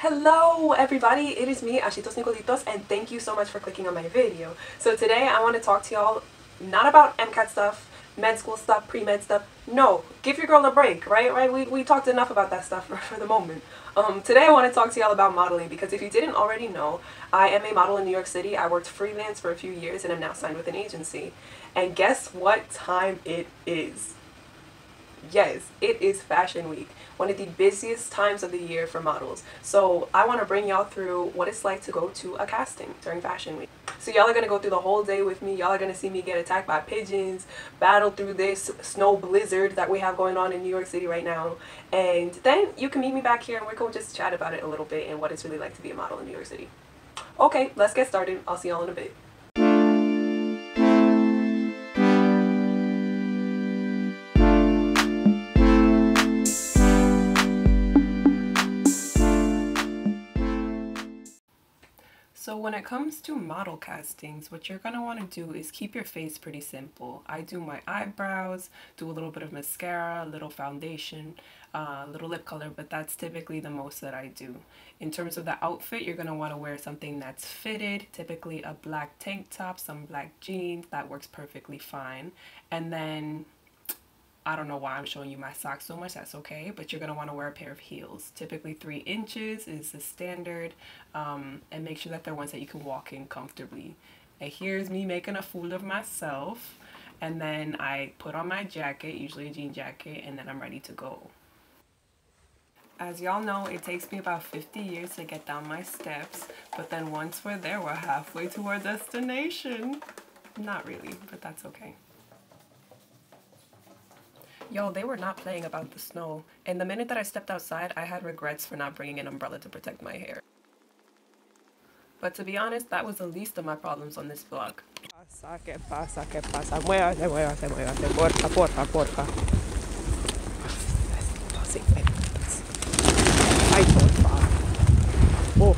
Hello everybody, it is me, Asheetos and thank you so much for clicking on my video. So today I want to talk to y'all not about MCAT stuff, med school stuff, pre-med stuff. No, give your girl a break, right? We talked enough about that stuff for the moment. Today I want to talk to y'all about modeling because if you didn't already know, I am a model in New York City. I worked freelance for a few years and I'm now signed with an agency. And guess what time it is? Yes, it is Fashion Week, one of the busiest times of the year for models. So I want to bring y'all through what it's like to go to a casting during Fashion Week. So y'all are going to go through the whole day with me. Y'all are going to see me get attacked by pigeons, battle through this snow blizzard that we have going on in New York City right now. And then you can meet me back here and we're going to just chat about it a little bit and what it's really like to be a model in New York City. Okay, let's get started. I'll see y'all in a bit. So when it comes to model castings, what you're going to want to do is keep your face pretty simple. I do my eyebrows, do a little bit of mascara, a little foundation, a little lip color, but that's typically the most that I do. In terms of the outfit, you're going to want to wear something that's fitted, typically a black tank top, some black jeans, that works perfectly fine. And then I don't know why I'm showing you my socks so much, that's okay, but you're going to want to wear a pair of heels. Typically 3 inches is the standard, and make sure that they're ones that you can walk in comfortably. And here's me making a fool of myself, and then I put on my jacket, usually a jean jacket, and then I'm ready to go. As y'all know, it takes me about 50 years to get down my steps, but then once we're there, we're halfway to our destination. Not really, but that's okay. Yo, they were not playing about the snow, and the minute that I stepped outside, I had regrets for not bringing an umbrella to protect my hair. But to be honest, that was the least of my problems on this vlog. ¿Qué pasa? ¿Qué pasa? Muévase, muévase, muévase. Porfa, porfa, porfa. Ay, porfa. Oh.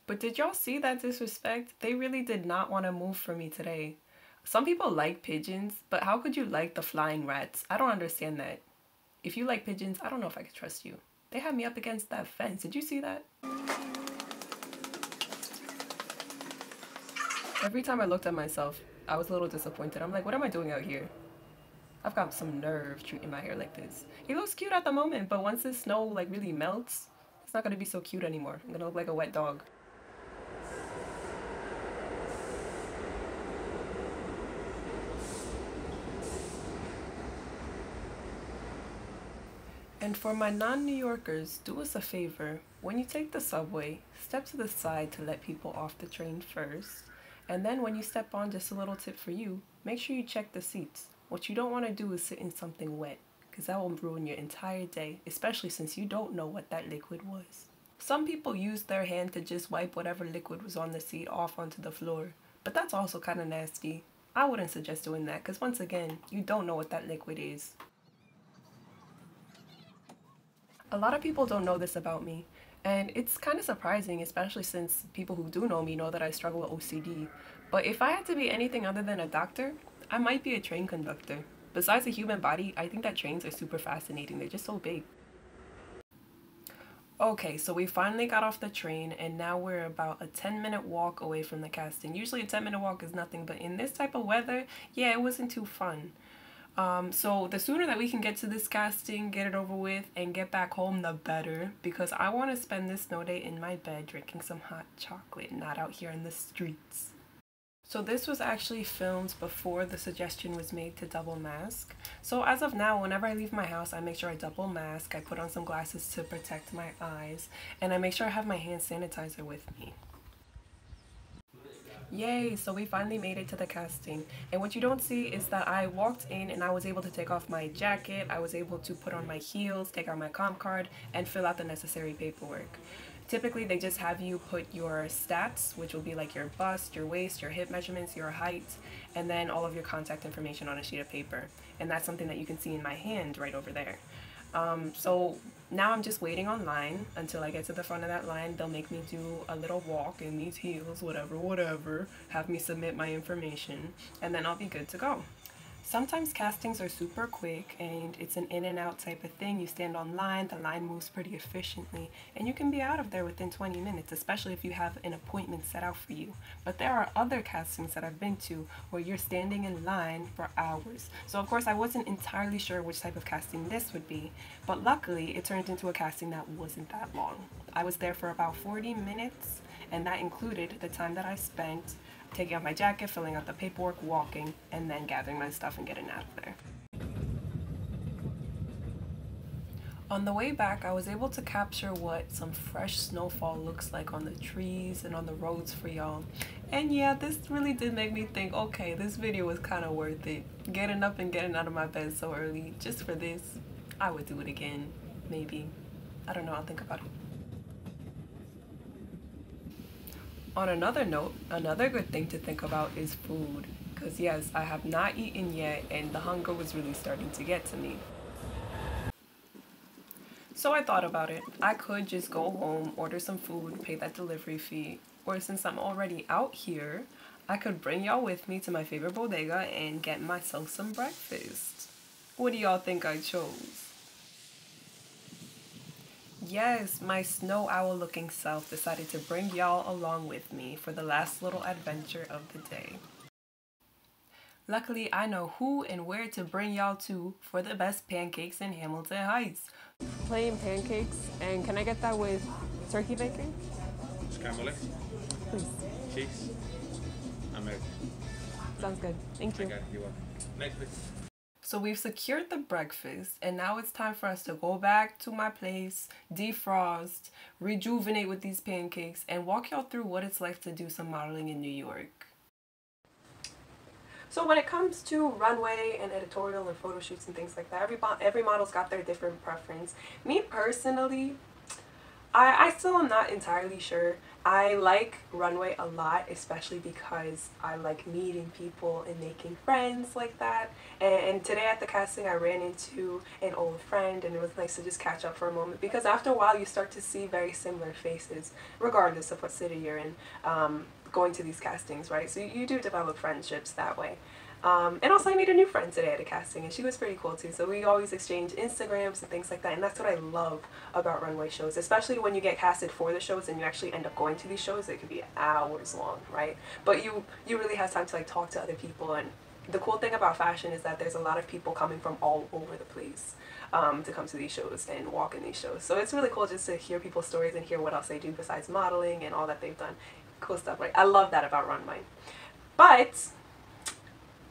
But did y'all see that disrespect? They really did not want to move for me today. Some people like pigeons, but how could you like the flying rats? I don't understand that. If you like pigeons, I don't know if I could trust you. They had me up against that fence. Did you see that? Every time I looked at myself, I was a little disappointed. I'm like, what am I doing out here? I've got some nerve treating my hair like this. It looks cute at the moment, but once the snow like really melts, it's not gonna be so cute anymore. I'm gonna look like a wet dog. And for my non-New Yorkers, do us a favor. When you take the subway, step to the side to let people off the train first. And then when you step on, just a little tip for you, make sure you check the seats. What you don't want to do is sit in something wet, because that will ruin your entire day, especially since you don't know what that liquid was. Some people use their hand to just wipe whatever liquid was on the seat off onto the floor, but that's also kind of nasty. I wouldn't suggest doing that, because once again, you don't know what that liquid is. A lot of people don't know this about me, and it's kind of surprising, especially since people who do know me know that I struggle with OCD. But if I had to be anything other than a doctor, I might be a train conductor. Besides the human body, I think that trains are super fascinating. They're just so big. Okay, so we finally got off the train and now we're about a 10-minute walk away from the casting. Usually a 10-minute walk is nothing, but in this type of weather, yeah, it wasn't too fun. So the sooner that we can get to this casting, get it over with, and get back home, the better, because I want to spend this snow day in my bed drinking some hot chocolate, not out here in the streets. So this was actually filmed before the suggestion was made to double mask. So as of now, whenever I leave my house, I make sure I double mask, I put on some glasses to protect my eyes, and I make sure I have my hand sanitizer with me. Yay, so we finally made it to the casting. And what you don't see is that I walked in and I was able to take off my jacket, I was able to put on my heels, take out my comp card, and fill out the necessary paperwork. Typically, they just have you put your stats, which will be like your bust, your waist, your hip measurements, your height, and then all of your contact information on a sheet of paper. And that's something that you can see in my hand right over there. So now I'm just waiting online until I get to the front of that line. They'll make me do a little walk in these heels, whatever, have me submit my information, and then I'll be good to go. Sometimes castings are super quick and it's an in and out type of thing. You stand on line, the line moves pretty efficiently, and you can be out of there within 20 minutes, especially if you have an appointment set out for you. But there are other castings that I've been to where you're standing in line for hours. So of course I wasn't entirely sure which type of casting this would be, but luckily it turned into a casting that wasn't that long. I was there for about 40 minutes, and that included the time that I spent taking off my jacket, filling out the paperwork, walking, and then gathering my stuff and getting out of there. On the way back, I was able to capture what some fresh snowfall looks like on the trees and on the roads for y'all. And yeah, this really did make me think, okay, this video was kind of worth it. Getting up and getting out of my bed so early, just for this, I would do it again, maybe. I don't know, I'll think about it. On another note, another good thing to think about is food. Because yes, I have not eaten yet and the hunger was really starting to get to me. So I thought about it. I could just go home, order some food, pay that delivery fee. Or since I'm already out here, I could bring y'all with me to my favorite bodega and get myself some breakfast. What do y'all think I chose? Yes, my snow owl looking self decided to bring y'all along with me for the last little adventure of the day. Luckily, I know who and where to bring y'all to for the best pancakes in Hamilton Heights. Plain pancakes, and can I get that with turkey bacon? Scrambled eggs, Please. cheese, and milk. Sounds good. Thank you. Okay, you're welcome. Next, please. So we've secured the breakfast, and now it's time for us to go back to my place, defrost, rejuvenate with these pancakes, and walk y'all through what it's like to do some modeling in New York. So when it comes to runway and editorial and photo shoots and things like that, every model's got their different preference. Me personally, I still am not entirely sure. I like runway a lot, especially because I like meeting people and making friends like that. And today at the casting I ran into an old friend, and it was nice to just catch up for a moment, because after a while you start to see very similar faces regardless of what city you're in, going to these castings, right? So you do develop friendships that way. And also I made a new friend today at a casting, and she was pretty cool too. So we always exchange Instagrams and things like that, and that's what I love about runway shows, especially when you get casted for the shows and you actually end up going to these shows. It could be hours long, right? But you really have time to like talk to other people. And the cool thing about fashion is that there's a lot of people coming from all over the place to come to these shows and walk in these shows. So it's really cool just to hear people's stories and hear what else they do besides modeling and all that they've done. Cool stuff, right? I love that about runway. But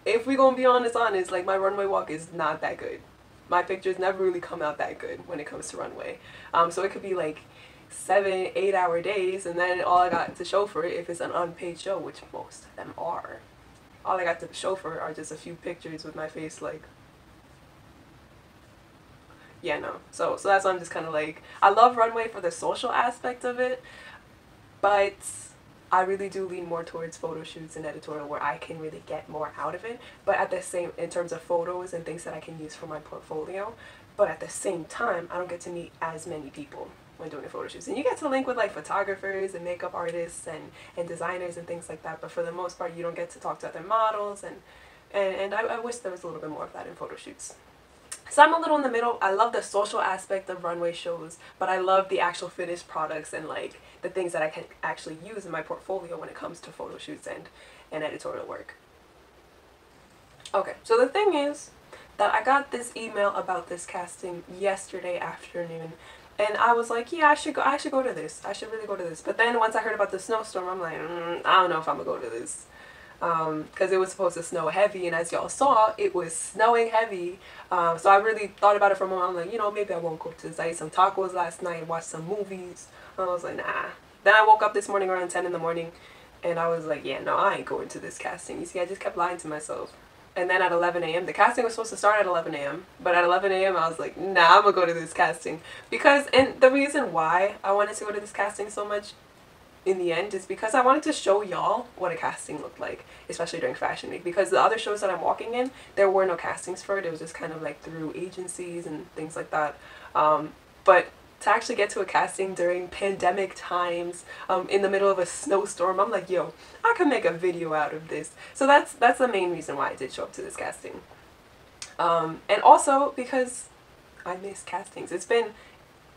if we gonna be honest, like my runway walk is not that good. My pictures never really come out that good when it comes to runway. So it could be like 7-8 hour days, and then all I got to show for it, if it's an unpaid show, which most of them are, all I got to show for are just a few pictures with my face like, yeah, no. So that's why I'm just kind of like, I love runway for the social aspect of it, but I really do lean more towards photo shoots and editorial where I can really get more out of it, but at the same, in terms of photos and things that I can use for my portfolio, but at the same time, I don't get to meet as many people when doing photo shoots. And you get to link with like photographers and makeup artists and designers and things like that, but for the most part, you don't get to talk to other models, and I wish there was a little bit more of that in photo shoots. So I'm a little in the middle. I love the social aspect of runway shows, but I love the actual finished products and like the things that I can actually use in my portfolio when it comes to photo shoots and editorial work. Okay, so the thing is that I got this email about this casting yesterday afternoon, and I was like, yeah, I should go to this. I should really go to this. But then once I heard about the snowstorm, I'm like, I don't know if I'm gonna go to this. Because it was supposed to snow heavy, and as y'all saw, it was snowing heavy. So I really thought about it for a moment. I'm like, you know, maybe I won't go to this. I ate some tacos last night, watched some movies. I was like, nah. Then I woke up this morning around 10 in the morning, and I was like, yeah, no, I ain't going to this casting. You see, I just kept lying to myself. And then at 11 a.m., the casting was supposed to start at 11 a.m., but at 11 a.m. I was like, nah, I'm gonna go to this casting. Because, and the reason why I wanted to go to this casting so much in the end is because I wanted to show y'all what a casting looked like, especially during Fashion Week, because the other shows that I'm walking in, there were no castings for it. It was just kind of like through agencies and things like that. But to actually get to a casting during pandemic times, in the middle of a snowstorm, I'm like, yo, I could make a video out of this. So that's the main reason why I did show up to this casting. And also because I miss castings. It's been,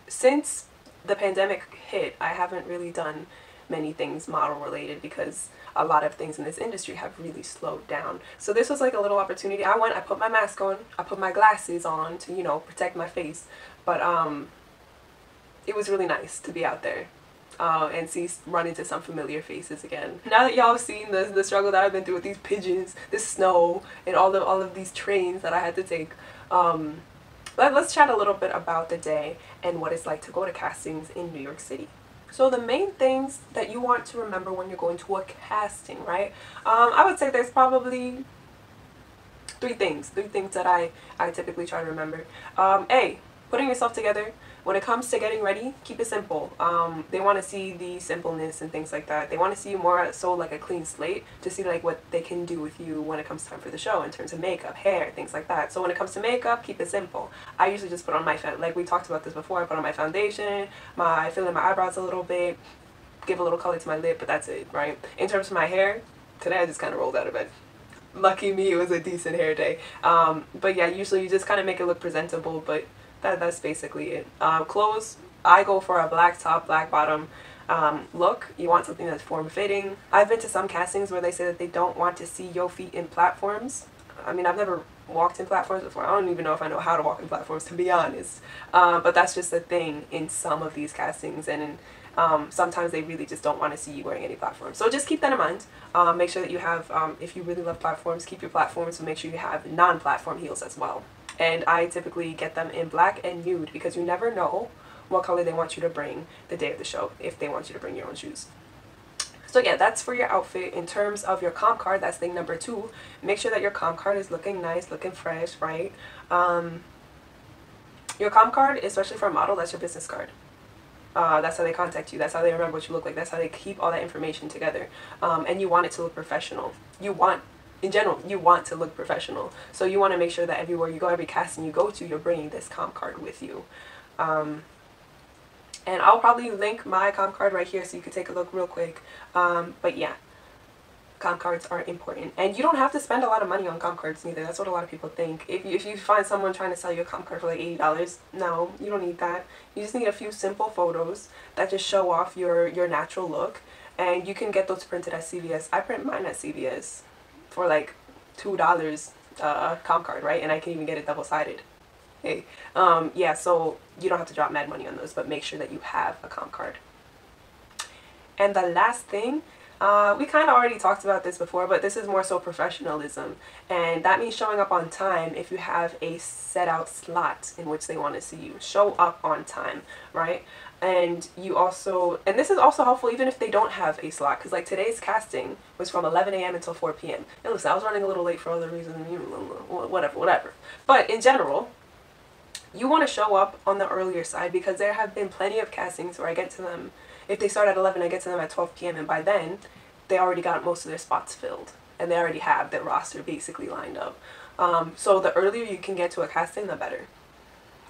since the pandemic hit, I haven't really done many things model related because a lot of things in this industry have really slowed down. So this was like a little opportunity. I put my mask on, I put my glasses on to, you know, protect my face. But it was really nice to be out there and run into some familiar faces again. Now that y'all have seen the struggle that I've been through with these pigeons, this snow, and all of these trains that I had to take, let's chat a little bit about the day and what it's like to go to castings in New York City. So the main things that you want to remember when you're going to a casting, right? I would say there's probably three things that I typically try to remember. A, putting yourself together. When it comes to getting ready, keep it simple. They want to see the simpleness and things like that. They want to see you more so like a clean slate to see like what they can do with you when it comes time for the show in terms of makeup, hair, things like that. So when it comes to makeup, keep it simple. I usually just put on my, like we talked about this before, I put on my foundation, I fill in my eyebrows a little bit, give a little color to my lip, but that's it, right? In terms of my hair, today I just kind of rolled out of bed. Lucky me, it was a decent hair day. But yeah, usually you just kind of make it look presentable, but that's basically it. Clothes, I go for a black top, black bottom look. You want something that's form-fitting. I've been to some castings where they say that they don't want to see your feet in platforms. I mean, I've never walked in platforms before. I don't even know if I know how to walk in platforms, to be honest. But that's just a thing in some of these castings, and sometimes they really just don't want to see you wearing any platforms. So just keep that in mind. Make sure that you have, if you really love platforms, keep your platforms, so make sure you have non-platform heels as well. And I typically get them in black and nude because you never know what color they want you to bring the day of the show if they want you to bring your own shoes. So yeah, that's for your outfit. In terms of your comp card, that's thing number 2. Make sure that your comp card is looking nice, looking fresh, right? Your comp card, especially for a model, that's your business card. That's how they contact you. That's how they remember what you look like. That's how they keep all that information together. And you want it to look professional. In general, you want to look professional. So you want to make sure that everywhere you go, every casting you go to, you're bringing this comp card with you. And I'll probably link my comp card right here so you can take a look real quick. But yeah, comp cards are important. And you don't have to spend a lot of money on comp cards neither. That's what a lot of people think. If you find someone trying to sell you a comp card for like $80, no, you don't need that. You just need a few simple photos that just show off your natural look. And you can get those printed at CVS. I print mine at CVS for like $2 comp card, right? And I can even get it double-sided. Hey, yeah, so you don't have to drop mad money on those, but make sure that you have a comp card. And the last thing, we kind of already talked about this before, but this is more so professionalism, and that means showing up on time. If you have a set out slot in which they want to see you, show up on time, right? And you also, and this is also helpful even if they don't have a slot, because like today's casting was from 11 a.m. until 4 p.m. And listen, I was running a little late for other reasons, whatever. But in general, you want to show up on the earlier side, because there have been plenty of castings where I get to them, if they start at 11, I get to them at 12 p.m. and by then, they already got most of their spots filled. And they already have their roster basically lined up. So the earlier you can get to a casting, the better.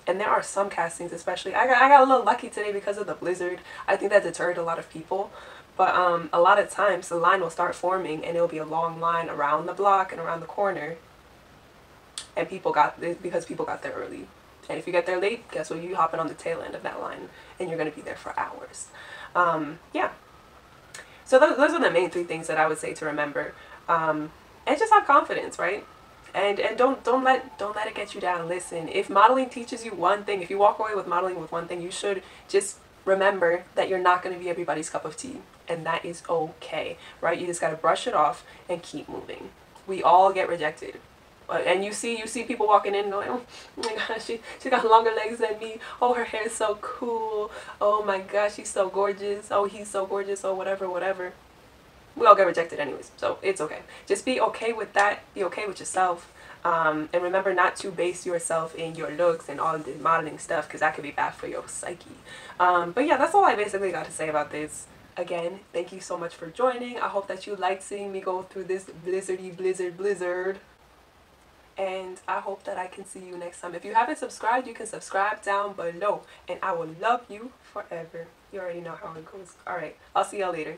And there are some castings, especially, I got a little lucky today because of the blizzard. I think that deterred a lot of people. But a lot of times the line will start forming and it'll be a long line around the block and around the corner. And because people got there early. And if you get there late, guess what? You hopping on the tail end of that line and you're going to be there for hours. Yeah. So those are the main 3 things that I would say to remember. And just have confidence, right? And don't let it get you down. Listen, if modeling teaches you one thing, if you walk away with modeling with one thing, you should just remember that you're not going to be everybody's cup of tea. And that is okay, right? You just got to brush it off and keep moving. We all get rejected. And you see people walking in going, oh my gosh, she got longer legs than me. Oh, her hair is so cool. Oh my gosh, she's so gorgeous. Oh, he's so gorgeous. Oh, whatever. We all get rejected anyways, so it's okay. Just be okay with that. Be okay with yourself. And remember not to base yourself in your looks and all the modeling stuff, because that could be bad for your psyche. But yeah, that's all I basically got to say about this. Again, thank you so much for joining. I hope that you liked seeing me go through this blizzard. And I hope that I can see you next time. If you haven't subscribed, you can subscribe down below. And I will love you forever. You already know how it goes. Alright, I'll see y'all later.